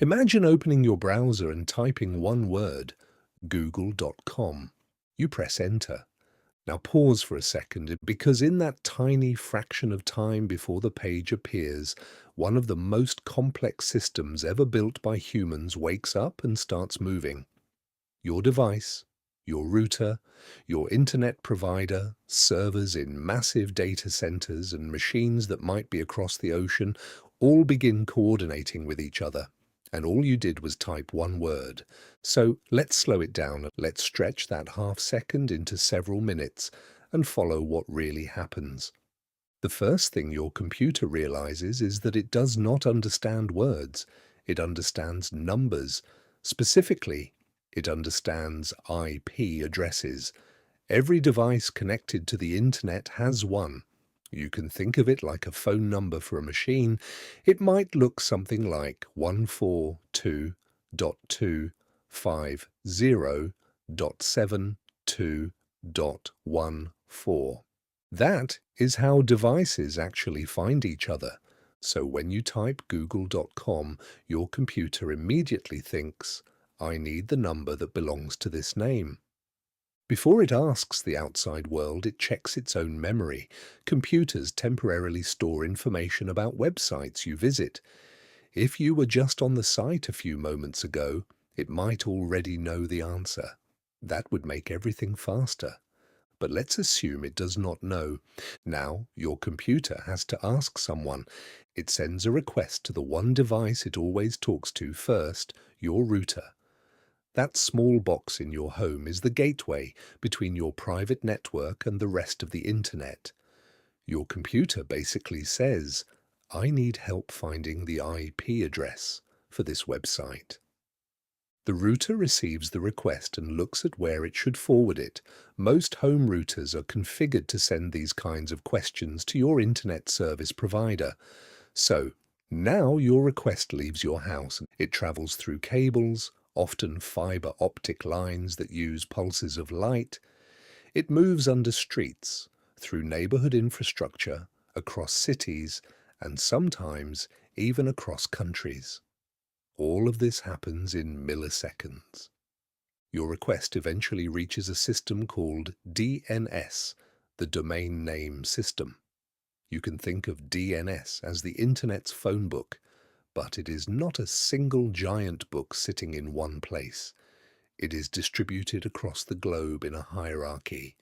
Imagine opening your browser and typing one word, google.com. You press enter. Now pause for a second because in that tiny fraction of time before the page appears, one of the most complex systems ever built by humans wakes up and starts moving. Your device, your router, your internet provider, servers in massive data centers and machines that might be across the ocean all begin coordinating with each other. And all you did was type one word. So let's slow it down. Let's stretch that half second into several minutes and follow what really happens. The first thing your computer realizes is that it does not understand words. It understands numbers. Specifically, it understands IP addresses. Every device connected to the internet has one. You can think of it like a phone number for a machine. It might look something like 142.2.50.72.14. That is how devices actually find each other. So when you type google.com, your computer immediately thinks, I need the number that belongs to this name. Before it asks the outside world, it checks its own memory. Computers temporarily store information about websites you visit. If you were just on the site a few moments ago, it might already know the answer. That would make everything faster. But let's assume it does not know. Now, your computer has to ask someone. It sends a request to the one device it always talks to first, your router. That small box in your home is the gateway between your private network and the rest of the internet. Your computer basically says, I need help finding the IP address for this website. The router receives the request and looks at where it should forward it. Most home routers are configured to send these kinds of questions to your internet service provider. So, now your request leaves your house. It travels through cables, often fiber optic lines that use pulses of light. It moves under streets, through neighborhood infrastructure, across cities, and sometimes even across countries. All of this happens in milliseconds. Your request eventually reaches a system called DNS, the Domain Name System. You can think of DNS as the Internet's phone book, but it is not a single giant book sitting in one place. It is distributed across the globe in a hierarchy.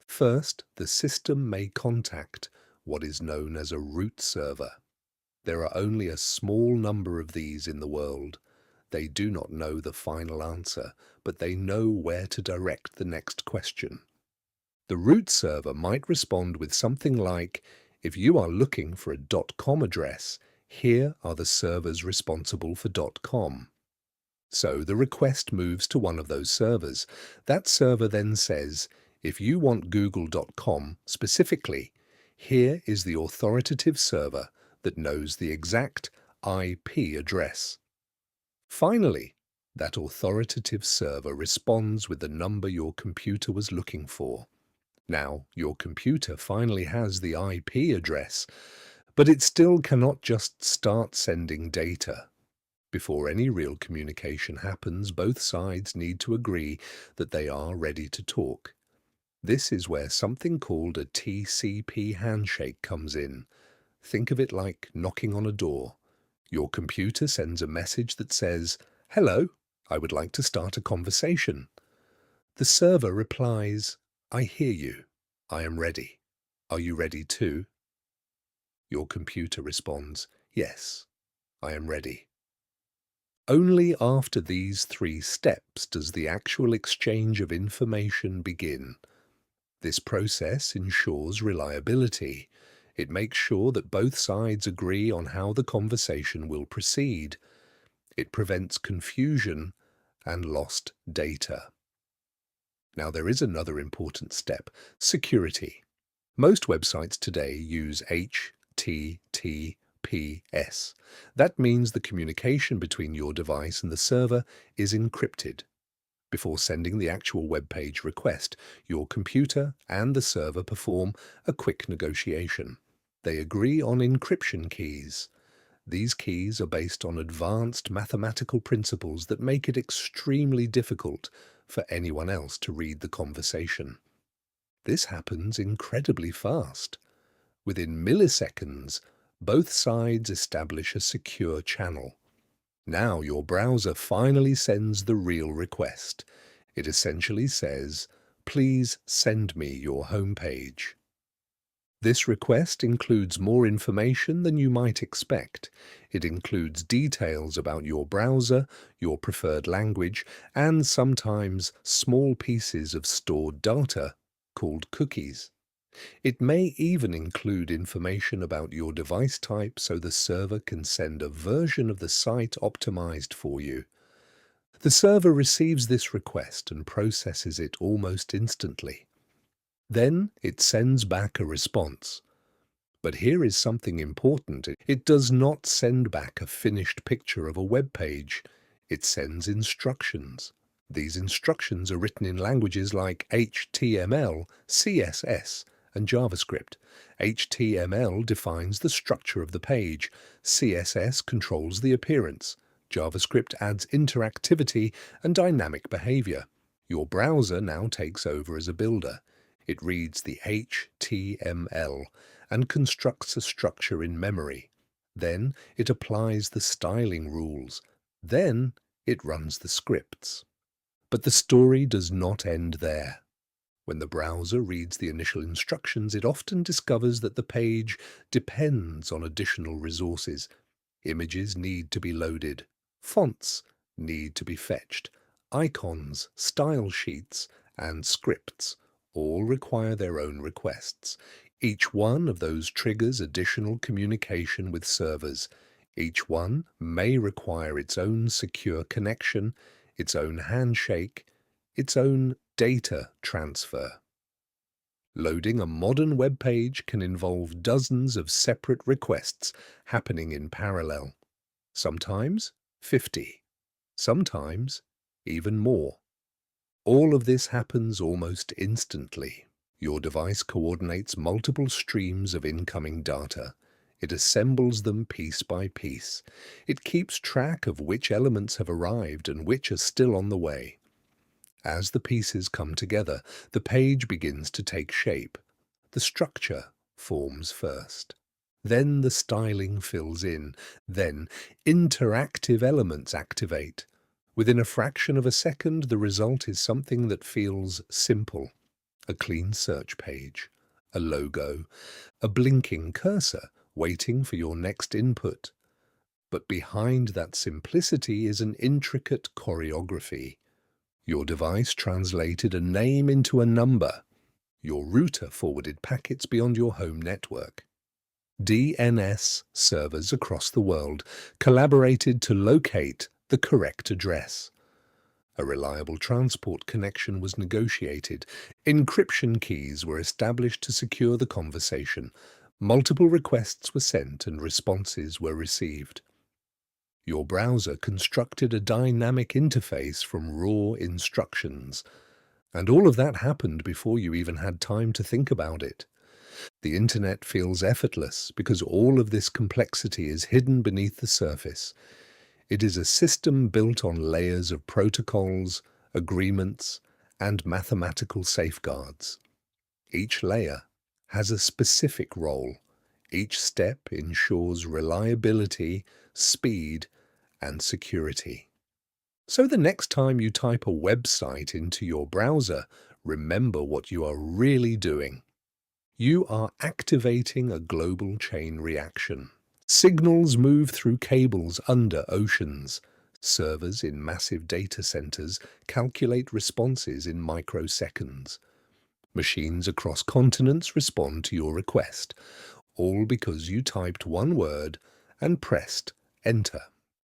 First, the system may contact what is known as a root server. There are only a small number of these in the world. They do not know the final answer, but they know where to direct the next question. The root server might respond with something like, if you are looking for a .com address, here are the servers responsible for .com. So the request moves to one of those servers. That server then says, if you want google.com specifically, here is the authoritative server that knows the exact IP address. Finally, that authoritative server responds with the number your computer was looking for. Now, your computer finally has the IP address, but it still cannot just start sending data. Before any real communication happens, both sides need to agree that they are ready to talk. This is where something called a TCP handshake comes in. Think of it like knocking on a door. Your computer sends a message that says, "Hello, I would like to start a conversation." The server replies, "I hear you. I am ready. Are you ready too?" Your computer responds, "Yes, I am ready." Only after these three steps does the actual exchange of information begin. This process ensures reliability. It makes sure that both sides agree on how the conversation will proceed. It prevents confusion and lost data. Now there is another important step, security. Most websites today use HTTPS. That means the communication between your device and the server is encrypted. Before sending the actual web page request, your computer and the server perform a quick negotiation. They agree on encryption keys. These keys are based on advanced mathematical principles that make it extremely difficult for anyone else to read the conversation. This happens incredibly fast. Within milliseconds, both sides establish a secure channel. Now your browser finally sends the real request. It essentially says, "Please send me your homepage." This request includes more information than you might expect. It includes details about your browser, your preferred language, and sometimes small pieces of stored data called cookies. It may even include information about your device type so the server can send a version of the site optimized for you. The server receives this request and processes it almost instantly. Then it sends back a response. But here is something important. It does not send back a finished picture of a web page. It sends instructions. These instructions are written in languages like HTML, CSS, and JavaScript. HTML defines the structure of the page. CSS controls the appearance. JavaScript adds interactivity and dynamic behavior. Your browser now takes over as a builder. It reads the HTML and constructs a structure in memory. Then it applies the styling rules. Then it runs the scripts. But the story does not end there. When the browser reads the initial instructions, it often discovers that the page depends on additional resources. Images need to be loaded. Fonts need to be fetched. Icons, style sheets, and scripts all require their own requests. Each one of those triggers additional communication with servers. Each one may require its own secure connection, its own handshake, its own data transfer. Loading a modern web page can involve dozens of separate requests happening in parallel. Sometimes 50, sometimes even more. All of this happens almost instantly. Your device coordinates multiple streams of incoming data. It assembles them piece by piece. It keeps track of which elements have arrived and which are still on the way. As the pieces come together, the page begins to take shape. The structure forms first. Then the styling fills in. Then interactive elements activate. Within a fraction of a second, the result is something that feels simple. A clean search page, a logo, a blinking cursor waiting for your next input. But behind that simplicity is an intricate choreography. Your device translated a name into a number. Your router forwarded packets beyond your home network. DNS servers across the world collaborated to locate the correct address. A reliable transport connection was negotiated. Encryption keys were established to secure the conversation. Multiple requests were sent and responses were received. Your browser constructed a dynamic interface from raw instructions. And all of that happened before you even had time to think about it. The internet feels effortless because all of this complexity is hidden beneath the surface. It is a system built on layers of protocols, agreements, and mathematical safeguards. Each layer has a specific role. Each step ensures reliability, speed, and security. So the next time you type a website into your browser, remember what you are really doing. You are activating a global chain reaction. Signals move through cables under oceans. Servers in massive data centers calculate responses in microseconds. Machines across continents respond to your request, all because you typed one word and pressed Enter.